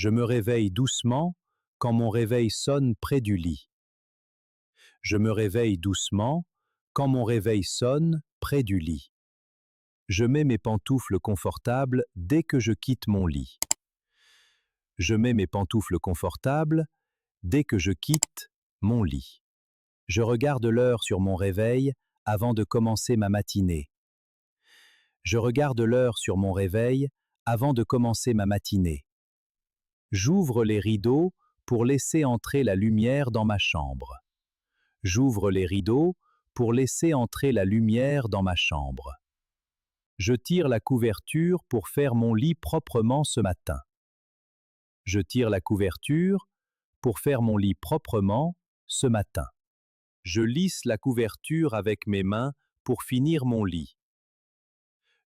Je me réveille doucement quand mon réveil sonne près du lit. Je me réveille doucement quand mon réveil sonne près du lit. Je mets mes pantoufles confortables dès que je quitte mon lit. Je mets mes pantoufles confortables dès que je quitte mon lit. Je regarde l'heure sur mon réveil avant de commencer ma matinée. Je regarde l'heure sur mon réveil avant de commencer ma matinée. J'ouvre les rideaux pour laisser entrer la lumière dans ma chambre. J'ouvre les rideaux pour laisser entrer la lumière dans ma chambre. Je tire la couverture pour faire mon lit proprement ce matin. Je tire la couverture pour faire mon lit proprement ce matin. Je lisse la couverture avec mes mains pour finir mon lit.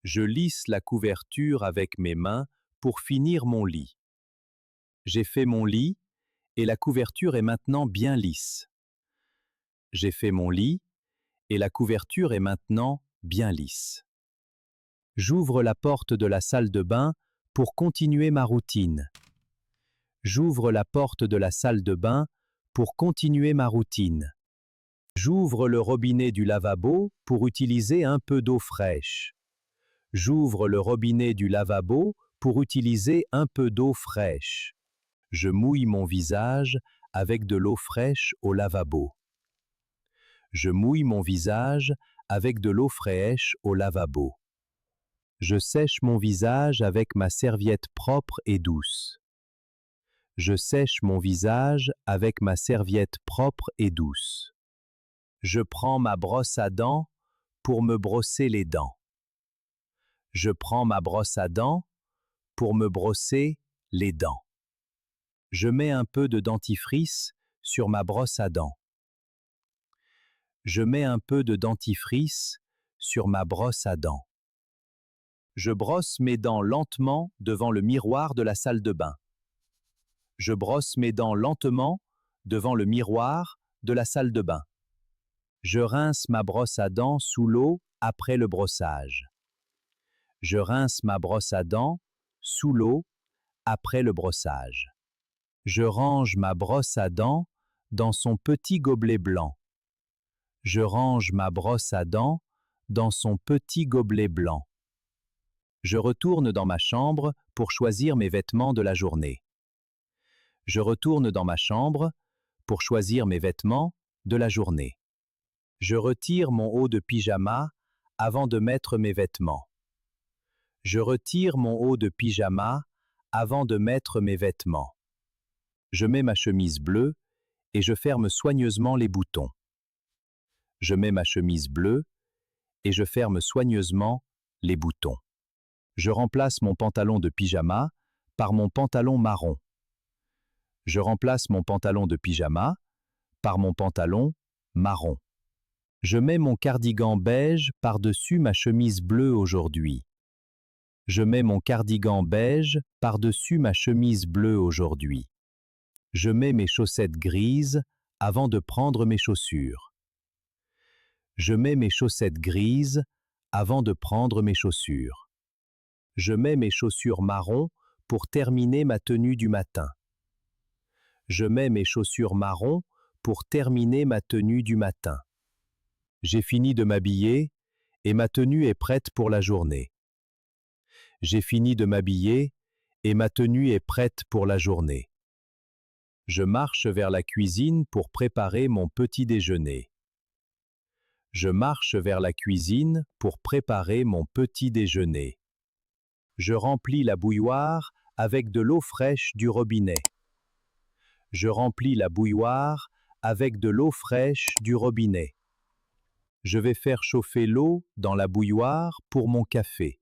Je lisse la couverture avec mes mains pour finir mon lit. J'ai fait mon lit et la couverture est maintenant bien lisse. J'ai fait mon lit et la couverture est maintenant bien lisse. J'ouvre la porte de la salle de bain pour continuer ma routine. J'ouvre la porte de la salle de bain pour continuer ma routine. J'ouvre le robinet du lavabo pour utiliser un peu d'eau fraîche. J'ouvre le robinet du lavabo pour utiliser un peu d'eau fraîche. Je mouille mon visage avec de l'eau fraîche au lavabo. Je mouille mon visage avec de l'eau fraîche au lavabo. Je sèche mon visage avec ma serviette propre et douce. Je sèche mon visage avec ma serviette propre et douce. Je prends ma brosse à dents pour me brosser les dents. Je prends ma brosse à dents pour me brosser les dents. Je mets un peu de dentifrice sur ma brosse à dents. Je mets un peu de dentifrice sur ma brosse à dents. Je brosse mes dents lentement devant le miroir de la salle de bain. Je brosse mes dents lentement devant le miroir de la salle de bain. Je rince ma brosse à dents sous l'eau après le brossage. Je rince ma brosse à dents sous l'eau après le brossage. Je range ma brosse à dents dans son petit gobelet blanc. Je range ma brosse à dents dans son petit gobelet blanc. Je retourne dans ma chambre pour choisir mes vêtements de la journée. Je retourne dans ma chambre pour choisir mes vêtements de la journée. Je retire mon haut de pyjama avant de mettre mes vêtements. Je retire mon haut de pyjama avant de mettre mes vêtements. Je mets ma chemise bleue et je ferme soigneusement les boutons. Je mets ma chemise bleue et je ferme soigneusement les boutons. Je remplace mon pantalon de pyjama par mon pantalon marron. Je remplace mon pantalon de pyjama par mon pantalon marron. Je mets mon cardigan beige par-dessus ma chemise bleue aujourd'hui. Je mets mon cardigan beige par-dessus ma chemise bleue aujourd'hui. Je mets mes chaussettes grises avant de prendre mes chaussures. Je mets mes chaussettes grises avant de prendre mes chaussures. Je mets mes chaussures marron pour terminer ma tenue du matin. Je mets mes chaussures marron pour terminer ma tenue du matin. J'ai fini de m'habiller et ma tenue est prête pour la journée. J'ai fini de m'habiller et ma tenue est prête pour la journée. Je marche vers la cuisine pour préparer mon petit déjeuner. Je marche vers la cuisine pour préparer mon petit déjeuner. Je remplis la bouilloire avec de l'eau fraîche du robinet. Je remplis la bouilloire avec de l'eau fraîche du robinet. Je vais faire chauffer l'eau dans la bouilloire pour mon café.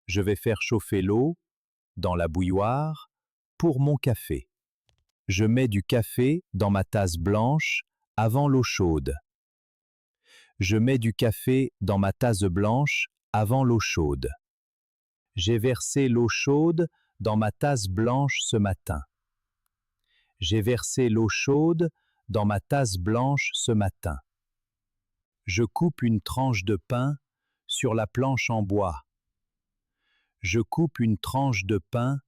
Je vais faire chauffer l'eau dans la bouilloire pour mon café. Je mets du café dans ma tasse blanche avant l'eau chaude. Je mets du café dans ma tasse blanche avant l'eau chaude. J'ai versé l'eau chaude dans ma tasse blanche ce matin. J'ai versé l'eau chaude dans ma tasse blanche ce matin. Je coupe une tranche de pain sur la planche en bois. Je coupe une tranche de pain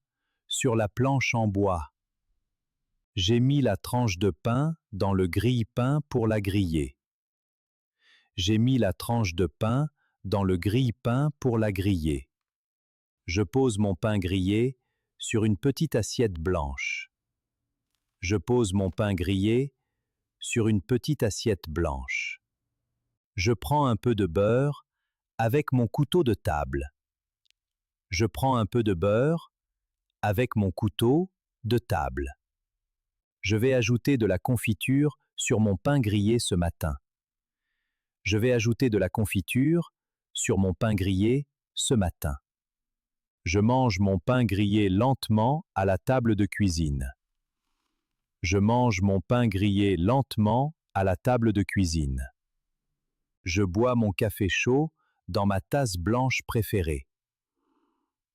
sur la planche en bois. J'ai mis la tranche de pain dans le grille-pain pour la griller. J'ai mis la tranche de pain dans le grille-pain pour la griller. Je pose mon pain grillé sur une petite assiette blanche. Je pose mon pain grillé sur une petite assiette blanche. Je prends un peu de beurre avec mon couteau de table. Je prends un peu de beurre avec mon couteau de table. Je vais ajouter de la confiture sur mon pain grillé ce matin. Je vais ajouter de la confiture sur mon pain grillé ce matin. Je mange mon pain grillé lentement à la table de cuisine. Je mange mon pain grillé lentement à la table de cuisine. Je bois mon café chaud dans ma tasse blanche préférée.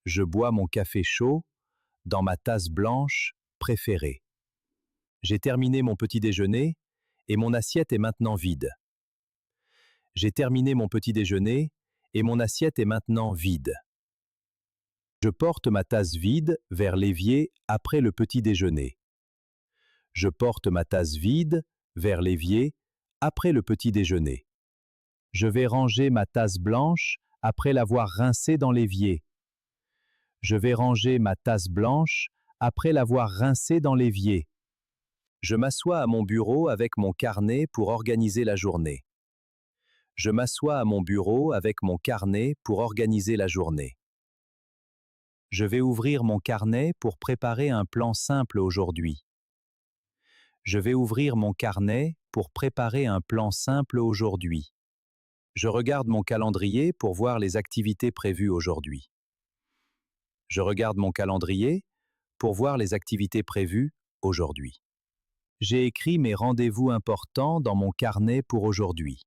Je bois mon café chaud dans ma tasse blanche préférée. J'ai terminé mon petit déjeuner et mon assiette est maintenant vide. J'ai terminé mon petit déjeuner et mon assiette est maintenant vide. Je porte ma tasse vide vers l'évier après le petit déjeuner. Je porte ma tasse vide vers l'évier après le petit déjeuner. Je vais ranger ma tasse blanche après l'avoir rincée dans l'évier. Je vais ranger ma tasse blanche après l'avoir rincée dans l'évier. Je m'assois à mon bureau avec mon carnet pour organiser la journée. Je m'assois à mon bureau avec mon carnet pour organiser la journée. Je vais ouvrir mon carnet pour préparer un plan simple aujourd'hui. Je vais ouvrir mon carnet pour préparer un plan simple aujourd'hui. Je regarde mon calendrier pour voir les activités prévues aujourd'hui. Je regarde mon calendrier pour voir les activités prévues aujourd'hui. J'ai écrit mes rendez-vous importants dans mon carnet pour aujourd'hui.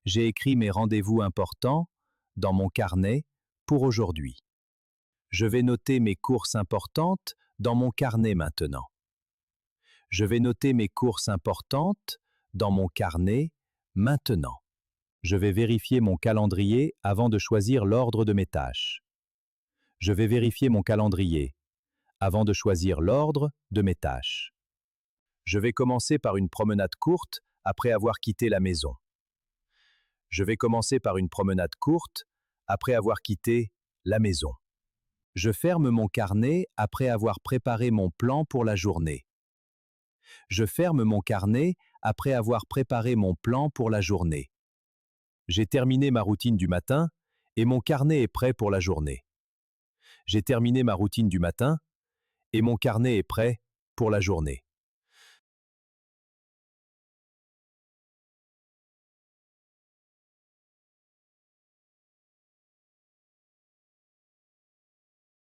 J'ai écrit mes rendez-vous importants dans mon carnet pour aujourd'hui. Je vais noter mes courses importantes dans mon carnet maintenant. Je vais noter mes courses importantes dans mon carnet maintenant. Je vais vérifier mon calendrier avant de choisir l'ordre de mes tâches. Je vais vérifier mon calendrier avant de choisir l'ordre de mes tâches. Je vais commencer par une promenade courte après avoir quitté la maison. Je vais commencer par une promenade courte après avoir quitté la maison. Je ferme mon carnet après avoir préparé mon plan pour la journée. Je ferme mon carnet après avoir préparé mon plan pour la journée. J'ai terminé ma routine du matin et mon carnet est prêt pour la journée. J'ai terminé ma routine du matin et mon carnet est prêt pour la journée.